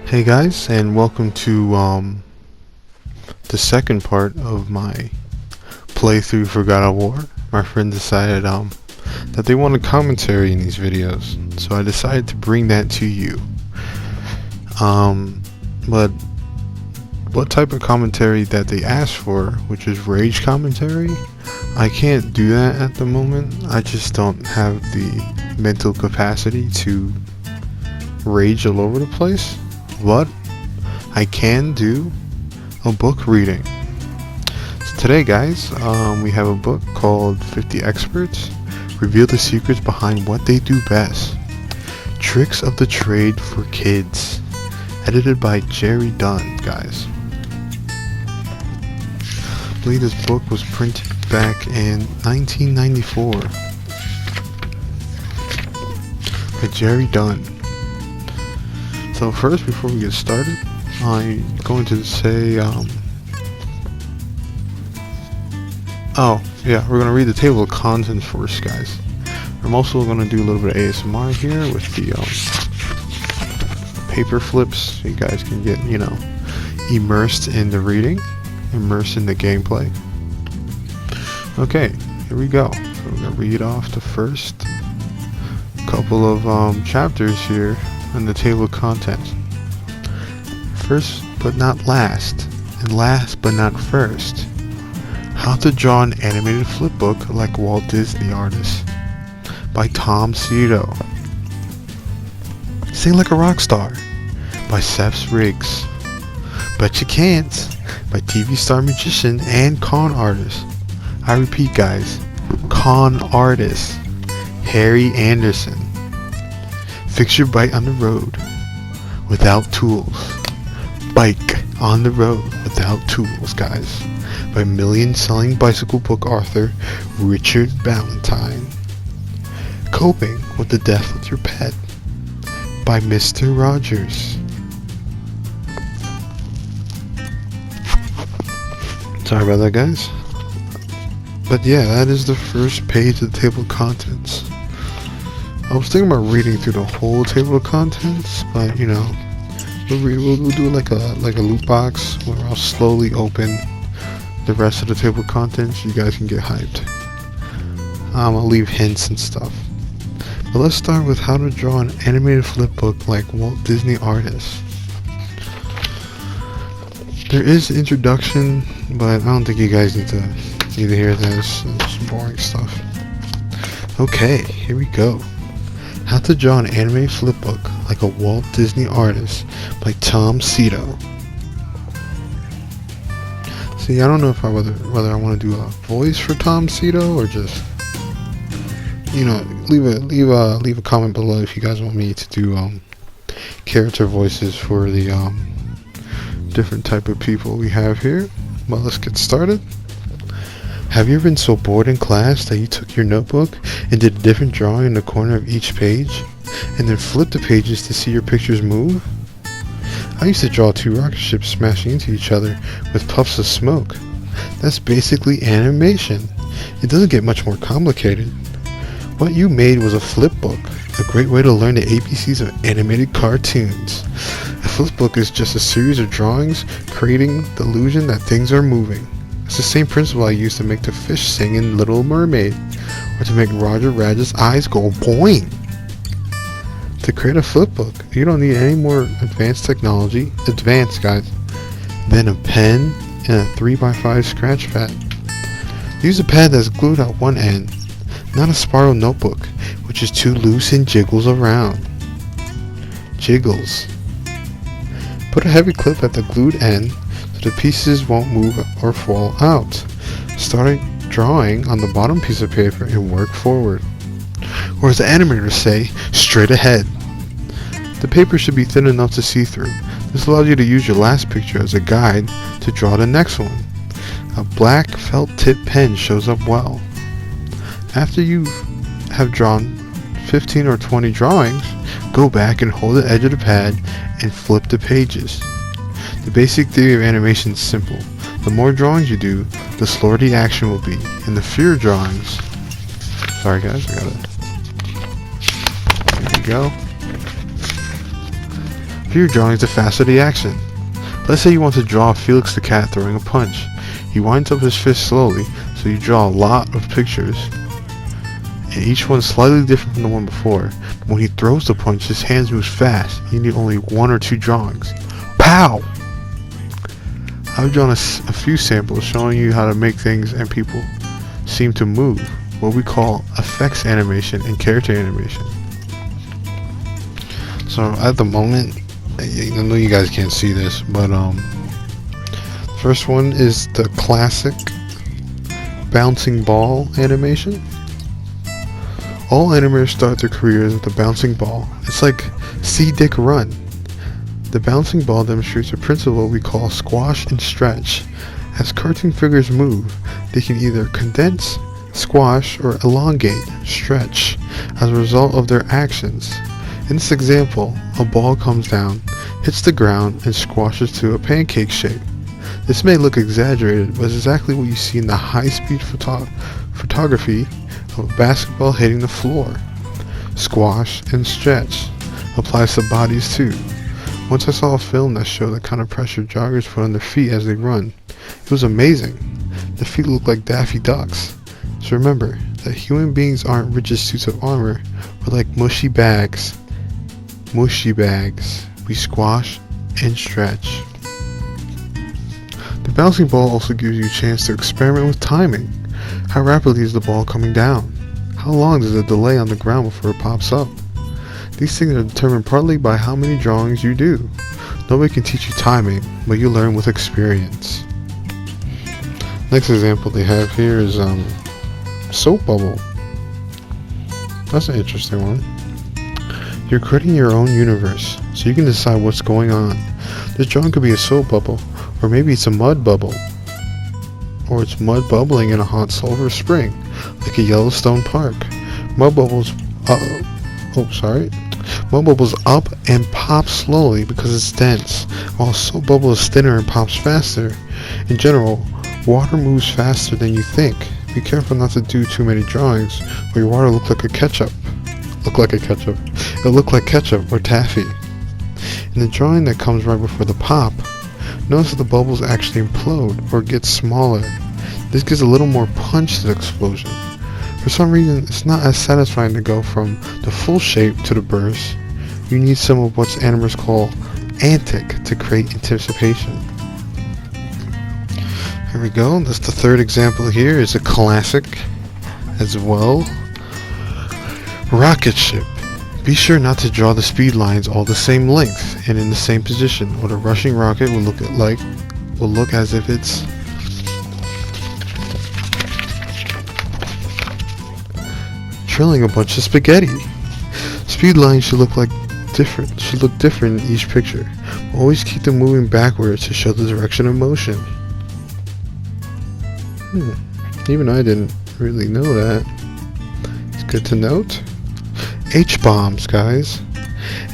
Hey guys, and welcome to the second part of my playthrough for God of War. My friend decided that they wanted commentary in these videos, so I decided to bring that to you. But what type of commentary that they asked for, which is rage commentary, I can't do that at the moment. I just don't have the mental capacity to rage all over the place. But I can do a book reading. So today, guys, we have a book called 50 Experts Reveal the Secrets Behind What They Do Best. Tricks of the Trade for Kids. Edited by Jerry Dunn, guys. I believe this book was printed back in 1994 by Jerry Dunn. So first, before we get started, I'm going to say, we're going to read the table of contents first, guys. I'm also going to do a little bit of ASMR here with the paper flips, so you guys can get, immersed in the reading, immersed in the gameplay. Okay, here we go. So we're going to read off the first couple of chapters here on the table of contents. First but not last, and last but not first, How to Draw an Animated Flipbook Like Walt Disney Artist by Pt.2. Sing Like a Rock Star by Seth Riggs. Bet You Can't by TV star magician and con artist. I repeat, guys, con artist Harry Anderson. Fix your bike on the road without tools. Bike on the road without tools, guys. By million-selling bicycle book author Richard Ballantyne. Coping with the death of your pet by Mr. Rogers. Sorry about that, guys. But yeah, that is the first page of the table of contents. I was thinking about reading through the whole table of contents, but we'll do like a loot box where I'll slowly open the rest of the table of contents. You guys can get hyped. I'll leave hints and stuff. But let's start with How to Draw an Animated Flipbook Like Walt Disney Artist. There is an introduction, but I don't think you guys need to hear this. It's boring stuff. Okay, here we go. How to Draw an Animated Flipbook Like a Walt Disney Artist by Pt.2. See, I don't know if whether I want to do a voice for Pt.2 or just leave a comment below if you guys want me to do character voices for the different type of people we have here. Well, let's get started. Have you ever been so bored in class that you took your notebook and did a different drawing in the corner of each page, and then flipped the pages to see your pictures move? I used to draw two rocket ships smashing into each other with puffs of smoke. That's basically animation. It doesn't get much more complicated. What you made was a flipbook, a great way to learn the ABCs of animated cartoons. A flipbook is just a series of drawings creating the illusion that things are moving. It's the same principle I used to make the fish sing in Little Mermaid, or to make Roger Rabbit's eyes go boing. To create a flipbook, you don't need any more advanced technology, guys, than a pen and a 3x5 scratch pad. Use a pad that's glued at one end, not a spiral notebook, which is too loose and jiggles around. Jiggles. Put a heavy clip at the glued end so the pieces won't move or fall out. Start drawing on the bottom piece of paper and work forward. Or as the animators say, straight ahead. The paper should be thin enough to see through. This allows you to use your last picture as a guide to draw the next one. A black felt tip pen shows up well. After you have drawn 15 or 20 drawings, go back and hold the edge of the pad and flip the pages. The basic theory of animation is simple. The more drawings you do, the slower the action will be, and the fewer drawings. Sorry guys, Here we go. happier your drawings, the faster the action. Let's say you want to draw Felix the cat throwing a punch. He winds up his fist slowly, so you draw a lot of pictures, and each one slightly different from the one before. When he throws the punch, his hands move fast. You need only 1 or 2 drawings. Pow! I've drawn a few samples showing you how to make things and people seem to move, what we call effects animation and character animation. So at the moment, I know you guys can't see this, but first one is the classic bouncing ball animation. All animators start their careers with the bouncing ball. It's like see Dick run. The bouncing ball demonstrates a principle we call squash and stretch. As cartoon figures move, they can either condense, squash, or elongate, stretch, as a result of their actions. In this example, a ball comes down, hits the ground, and squashes to a pancake shape. This may look exaggerated, but it's exactly what you see in the high-speed photography of a basketball hitting the floor. Squash and stretch applies to bodies too. Once I saw a film that showed the kind of pressure joggers put on their feet as they run. It was amazing. The feet look like Daffy Ducks. So remember that human beings aren't rigid suits of armor, but like mushy bags. Mushy bags. We squash and stretch. The bouncing ball also gives you a chance to experiment with timing. How rapidly is the ball coming down? How long does it delay on the ground before it pops up? These things are determined partly by how many drawings you do. Nobody can teach you timing, but you learn with experience. Next example they have here is soap bubble. That's an interesting one. You're creating your own universe, so you can decide what's going on. This drawing could be a soap bubble, or maybe it's a mud bubble, or it's mud bubbling in a hot sulfur spring, like a Yellowstone park. Mud bubbles Mud bubbles up and pop slowly because it's dense, while a soap bubble is thinner and pops faster. In general, water moves faster than you think. Be careful not to do too many drawings, or your water looks like a ketchup. It'll look like ketchup or taffy. In the drawing that comes right before the pop, notice that the bubbles actually implode or get smaller. This gives a little more punch to the explosion. For some reason, it's not as satisfying to go from the full shape to the burst. You need some of what animators call antic to create anticipation. Here we go. That's the third example here. It's a classic as well. Rocket ship. Be sure not to draw the speed lines all the same length and in the same position, or the rushing rocket will look as if it's drilling a bunch of spaghetti. Speed lines should look different in each picture. Always keep them moving backwards to show the direction of motion. Even I didn't really know that. It's good to note. H-bombs, guys.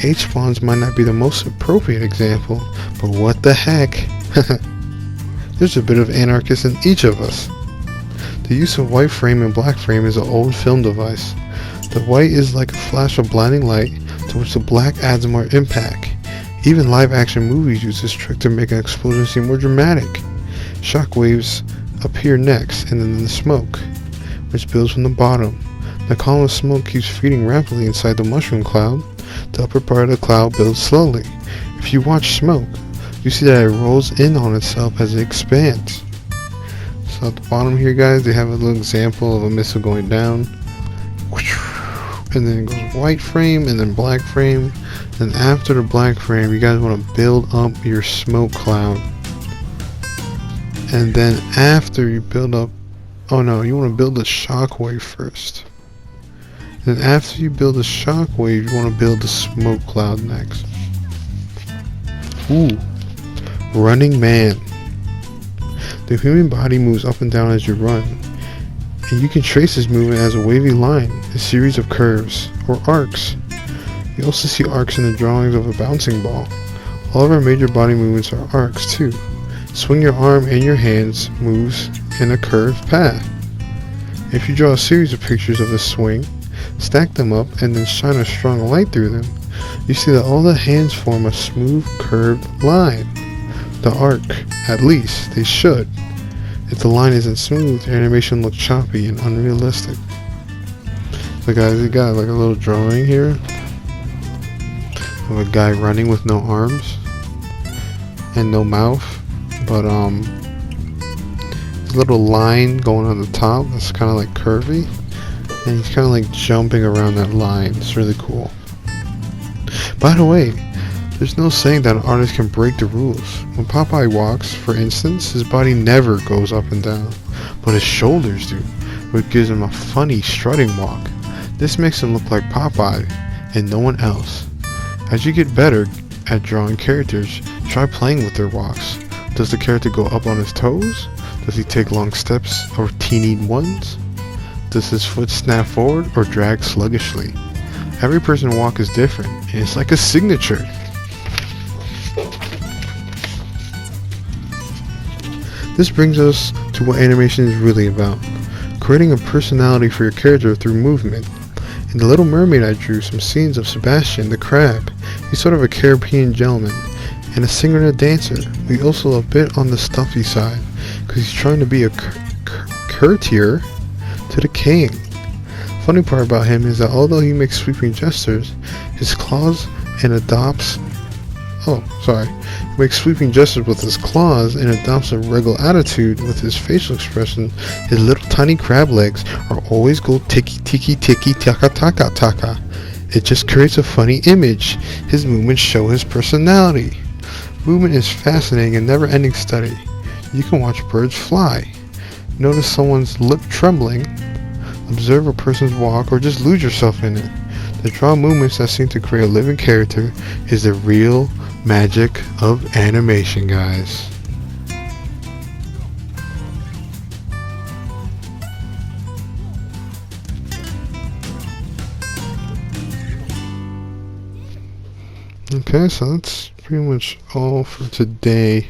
H-bombs might not be the most appropriate example, but what the heck? There's a bit of anarchist in each of us. The use of white frame and black frame is an old film device. The white is like a flash of blinding light to which the black adds more impact. Even live action movies use this trick to make an explosion seem more dramatic. Shock waves appear next, and then the smoke, which builds from the bottom. The column of smoke keeps feeding rapidly inside the mushroom cloud. The upper part of the cloud builds slowly. If you watch smoke, you see that it rolls in on itself as it expands. So at the bottom here, guys, they have a little example of a missile going down. And then it goes white frame and then black frame. And after the black frame, you guys want to build up your smoke cloud. And then after you build up, you want to build the shockwave first. Then after you build the shockwave, you want to build the smoke cloud next. Ooh, running man. The human body moves up and down as you run, and you can trace this movement as a wavy line, a series of curves, or arcs. You also see arcs in the drawings of a bouncing ball. All of our major body movements are arcs too. Swing your arm and your hands moves in a curved path. If you draw a series of pictures of the swing, stack them up, and then shine a strong light through them, you see that all the hands form a smooth curved line. The arc, at least, they should. If the line isn't smooth, the animation looks choppy and unrealistic. So guys, we got like a little drawing here of a guy running with no arms and no mouth, but there's a little line going on the top that's kind of like curvy, and he's kind of like jumping around that line. It's really cool. By the way, there's no saying that an artist can break the rules. When Popeye walks, for instance, his body never goes up and down, but his shoulders do, which gives him a funny strutting walk. This makes him look like Popeye and no one else. As you get better at drawing characters, try playing with their walks. Does the character go up on his toes? Does he take long steps or teeny ones? Does his foot snap forward or drag sluggishly? Every person's walk is different, and it's like a signature. This brings us to what animation is really about. Creating a personality for your character through movement. In The Little Mermaid I drew some scenes of Sebastian the crab. He's sort of a Caribbean gentleman, and a singer and a dancer. We also a bit on the stuffy side, because he's trying to be a courtier to the king. Funny part about him is that although he makes sweeping gestures, his claws and adopts makes sweeping gestures with his claws and adopts a regal attitude with his facial expression. His little tiny crab legs are always go tiki tiki tiki taka taka taka. It just creates a funny image. His movements show his personality. Movement is fascinating and never-ending study. You can watch birds fly, notice someone's lip trembling, observe a person's walk, or just lose yourself in it. To draw movements that seem to create a living character is the real magic of animation, guys. Okay, so that's pretty much all for today.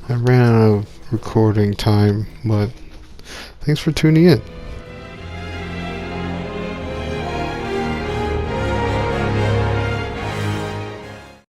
I ran out of recording time, but thanks for tuning in.